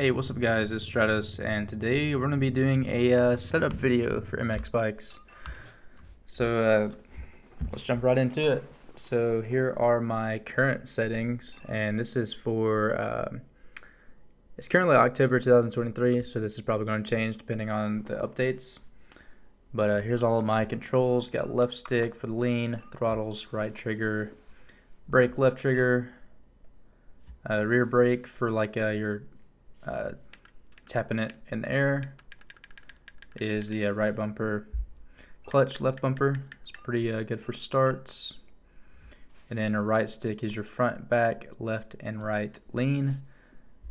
Hey, what's up guys, it's Stratos, and today we're going to be doing a setup video for MX bikes. So let's jump right into it. So here are my current settings, and this is for, it's currently October 2023, so this is probably going to change depending on the updates. But here's all of my controls. Got left stick for the lean, throttles, right trigger, brake left trigger, rear brake for like your tapping it in the air is the right bumper, clutch left bumper. It's pretty good for starts. And then a right stick is your front, back, left, and right lean.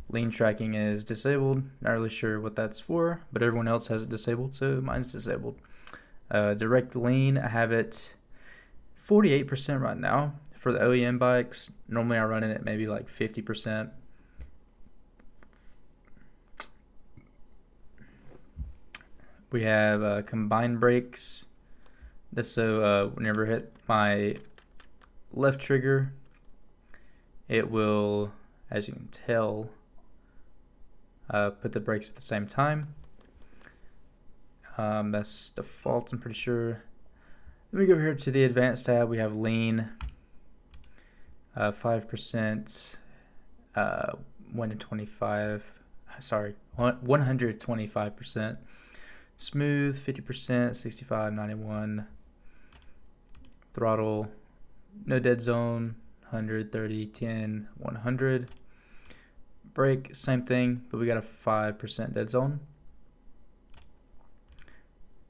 Lean tracking is disabled. Not really sure what that's for, but everyone else has it disabled, so mine's disabled. Direct lean, I have it 48% right now for the OEM bikes. Normally I run it at maybe like 50%. We have combined brakes. That's so whenever I hit my left trigger, it will, as you can tell, put the brakes at the same time. That's default, I'm pretty sure. Let me go over here to the advanced tab. We have lean, 5%, 125%. Smooth, 50%, 65, 91. Throttle, no dead zone, 100, 30, 10, 100. Brake, same thing, but we got a 5% dead zone.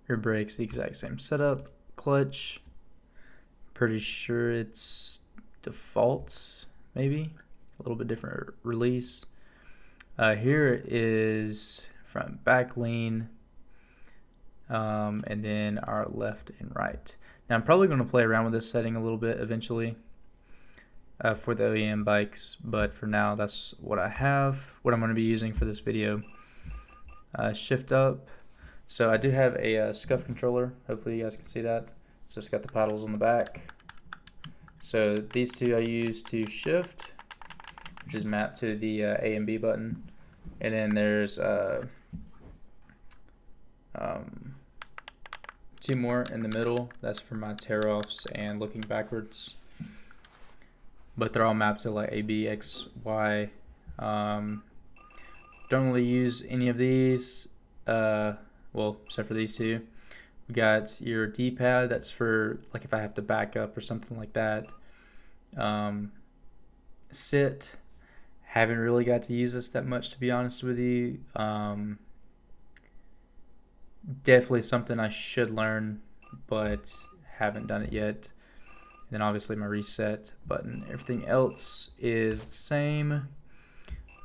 Rear brakes, the exact same setup. Clutch, pretty sure it's default, maybe. A little bit different release. Here is front back lean. And then our left and right. Now I'm probably going to play around with this setting a little bit eventually for the OEM bikes, but for now that's what I have, what I'm going to be using for this video. Shift up. So I do have a scuff controller. Hopefully you guys can see that. So it's got the paddles on the back. So these two I use to shift, which is mapped to the A and B button. And then there's two more in the middle. That's for my tear-offs and looking backwards. But they're all mapped to like A, B, X, Y. Don't really use any of these. Well, except for these two. We got your D-pad. That's for like if I have to back up or something like that. Sit. Haven't really got to use this that much, to be honest with you. Definitely something I should learn, but haven't done it yet. And then obviously my reset button. Everything else is the same.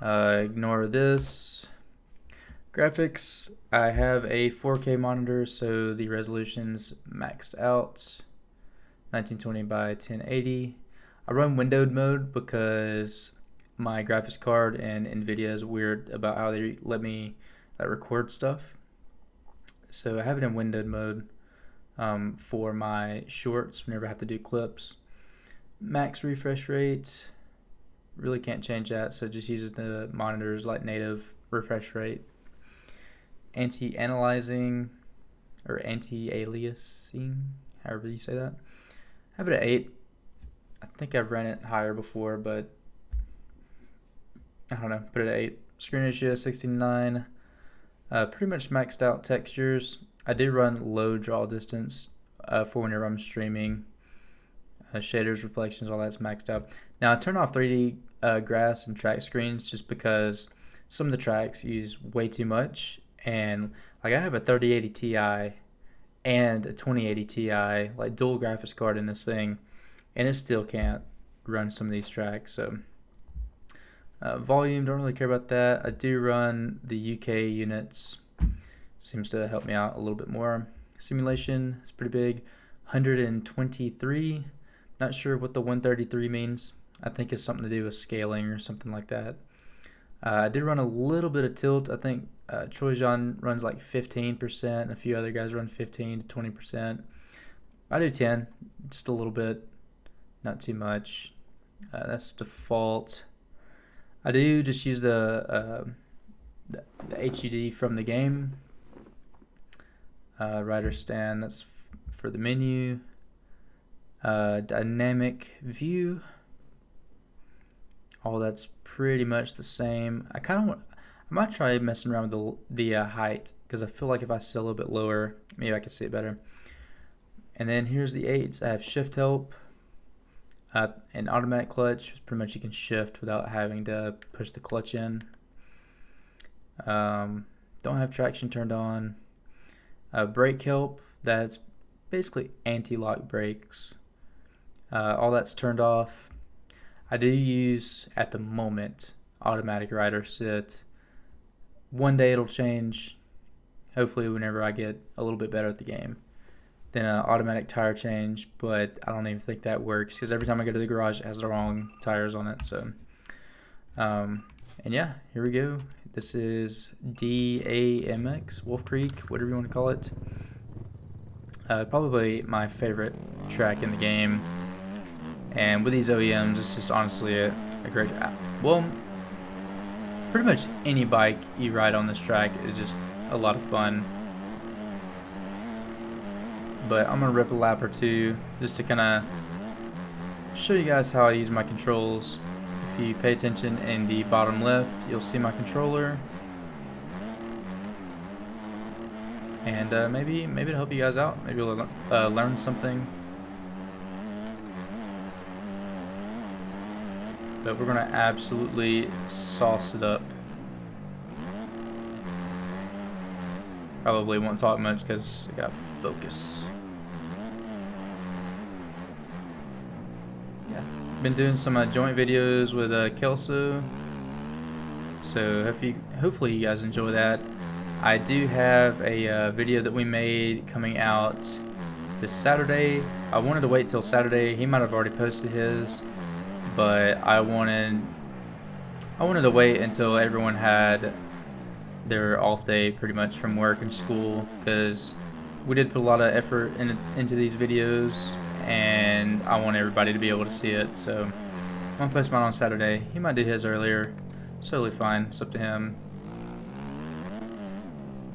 Ignore this. Graphics, I have a 4K monitor, so the resolution's maxed out. 1920 by 1080. I run windowed mode because my graphics card and NVIDIA is weird about how they let me record stuff. So I have it in windowed mode for my shorts whenever I have to do clips. Max refresh rate, really can't change that, so just uses the monitor's like native refresh rate. Anti-analyzing or anti-aliasing, however you say that. I have it at 8. I think I've ran it higher before, but I don't know, put it at 8. Screen ratio 69. Pretty much maxed out textures. I do run low draw distance for whenever I'm streaming. Shaders, reflections, all that's maxed out. Now I turn off 3D grass and track screens just because some of the tracks use way too much. And like I have a 3080 Ti and a 2080 Ti, like dual graphics card in this thing, and it still can't run some of these tracks. So volume, don't really care about that. I do run the UK units. Seems to help me out a little bit more. Simulation is pretty big. 123. Not sure what the 133 means. I think it's something to do with scaling or something like that. I did run a little bit of tilt. I think Trojan runs like 15%, and a few other guys run 15 to 20%. I do 10, just a little bit, not too much. That's default. I do just use the the HUD from the game. Rider stand, that's for the menu. Dynamic view. All that's pretty much the same. I might try messing around with the height, because I feel like if I sit a little bit lower, maybe I can see it better. And then here's the aids. I have shift help, an automatic clutch, which pretty much you can shift without having to push the clutch in. Don't have traction turned on. Brake help, that's basically anti-lock brakes. All that's turned off. I do use, at the moment, automatic rider sit. One day it'll change, hopefully whenever I get a little bit better at the game. Then automatic tire change, but I don't even think that works, because every time I go to the garage it has the wrong tires on it. So and yeah, here we go. This is DAMX, Wolf Creek, whatever you want to call it. Probably my favorite track in the game. And with these OEMs, it's just honestly a great, well, pretty much any bike you ride on this track is just a lot of fun. But I'm going to rip a lap or two just to kind of show you guys how I use my controls. If you pay attention in the bottom left, you'll see my controller. And maybe to help you guys out, maybe you'll learn something. But we're going to absolutely sauce it up. Probably won't talk much because I gotta focus. Yeah, been doing some joint videos with Kelso, so hopefully you guys enjoy that. I do have a video that we made coming out this Saturday. I wanted to wait till Saturday. He might have already posted his, but I wanted to wait until everyone had their off day pretty much from work and school, because we did put a lot of effort into these videos and I want everybody to be able to see it. So I'm gonna post mine on Saturday. He might do his earlier, it's totally fine, it's up to him.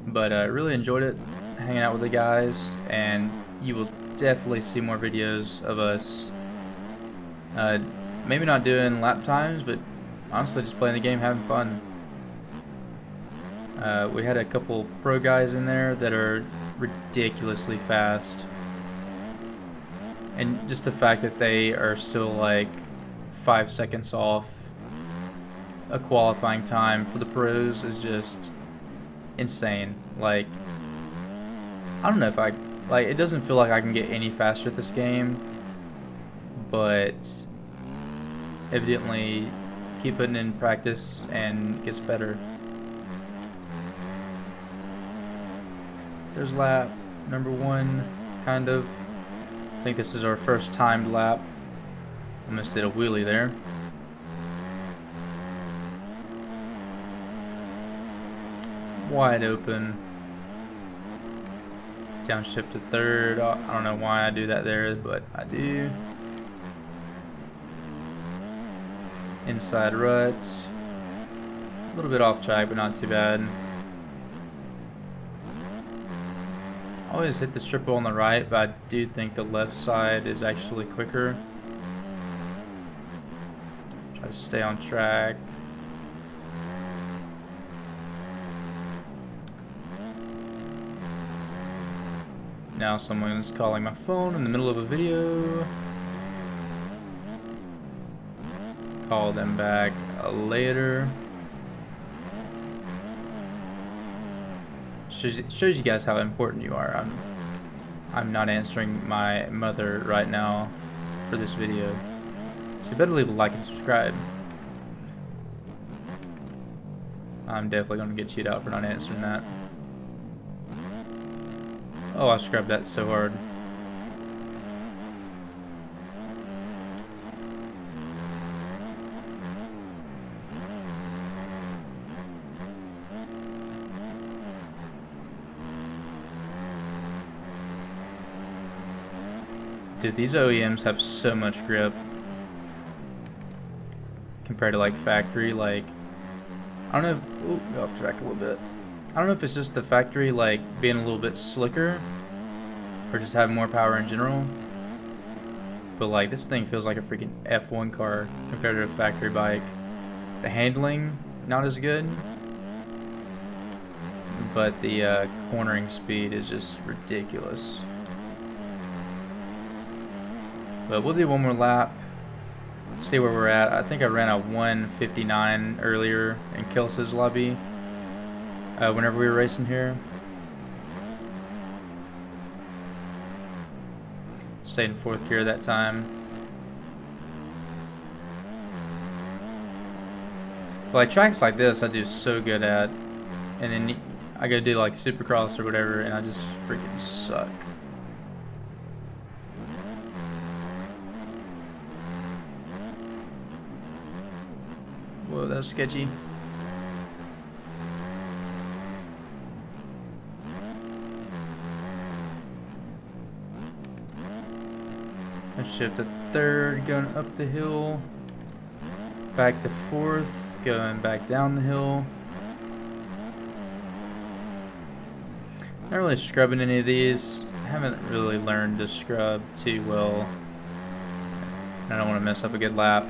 But I really enjoyed it, hanging out with the guys, and you will definitely see more videos of us maybe not doing lap times, but honestly just playing the game, having fun. We had a couple pro guys in there that are ridiculously fast, and just the fact that they are still like 5 seconds off a qualifying time for the pros is just insane. Like, I don't know if it doesn't feel like I can get any faster at this game, but evidently keep putting in practice and it gets better. There's lap number 1, kind of. I think this is our first timed lap. Almost did a wheelie there. Wide open. Downshift to third. I don't know why I do that there, but I do. Inside rut. A little bit off track, but not too bad. Always hit the triple on the right, but I do think the left side is actually quicker. Try to stay on track. Now someone's calling my phone in the middle of a video. Call them back later. Shows you guys how important you are. I'm not answering my mother right now for this video, so you better leave a like and subscribe. I'm definitely gonna get chewed out for not answering that. Oh, I scrubbed that so hard. Dude, these OEMs have so much grip compared to like factory. Like, I don't know if, go off track a little bit. I don't know if it's just the factory like being a little bit slicker or just having more power in general. But like this thing feels like a freaking F1 car compared to a factory bike. The handling, not as good. But the cornering speed is just ridiculous. But we'll do one more lap. See where we're at. I think I ran a 1:59 earlier in Kelsey's lobby whenever we were racing here. Stayed in 4th gear that time. But like tracks like this I do so good at, and then I go do like Supercross or whatever and I just freaking suck. Whoa, that was sketchy. I shift to 3rd, going up the hill. Back to 4th, going back down the hill. Not really scrubbing any of these. I haven't really learned to scrub too well. I don't want to mess up a good lap.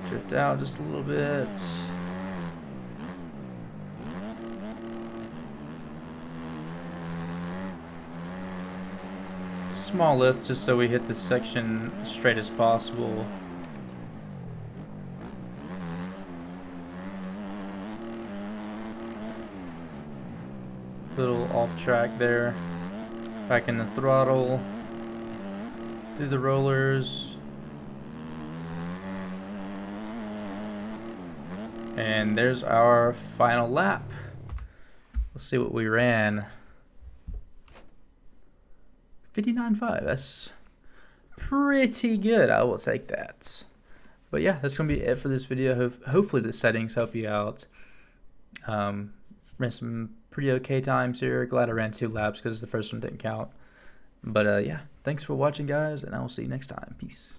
Drift out just a little bit. Small lift just so we hit this section as straight as possible. Little off track there. Back in the throttle. Through the rollers. And there's our final lap. Let's see what we ran. 59.5. That's pretty good. I will take that. But yeah, that's going to be it for this video. Hopefully the settings help you out. Ran some pretty okay times here. Glad I ran 2 laps because the first one didn't count. But yeah, thanks for watching, guys, and I will see you next time. Peace.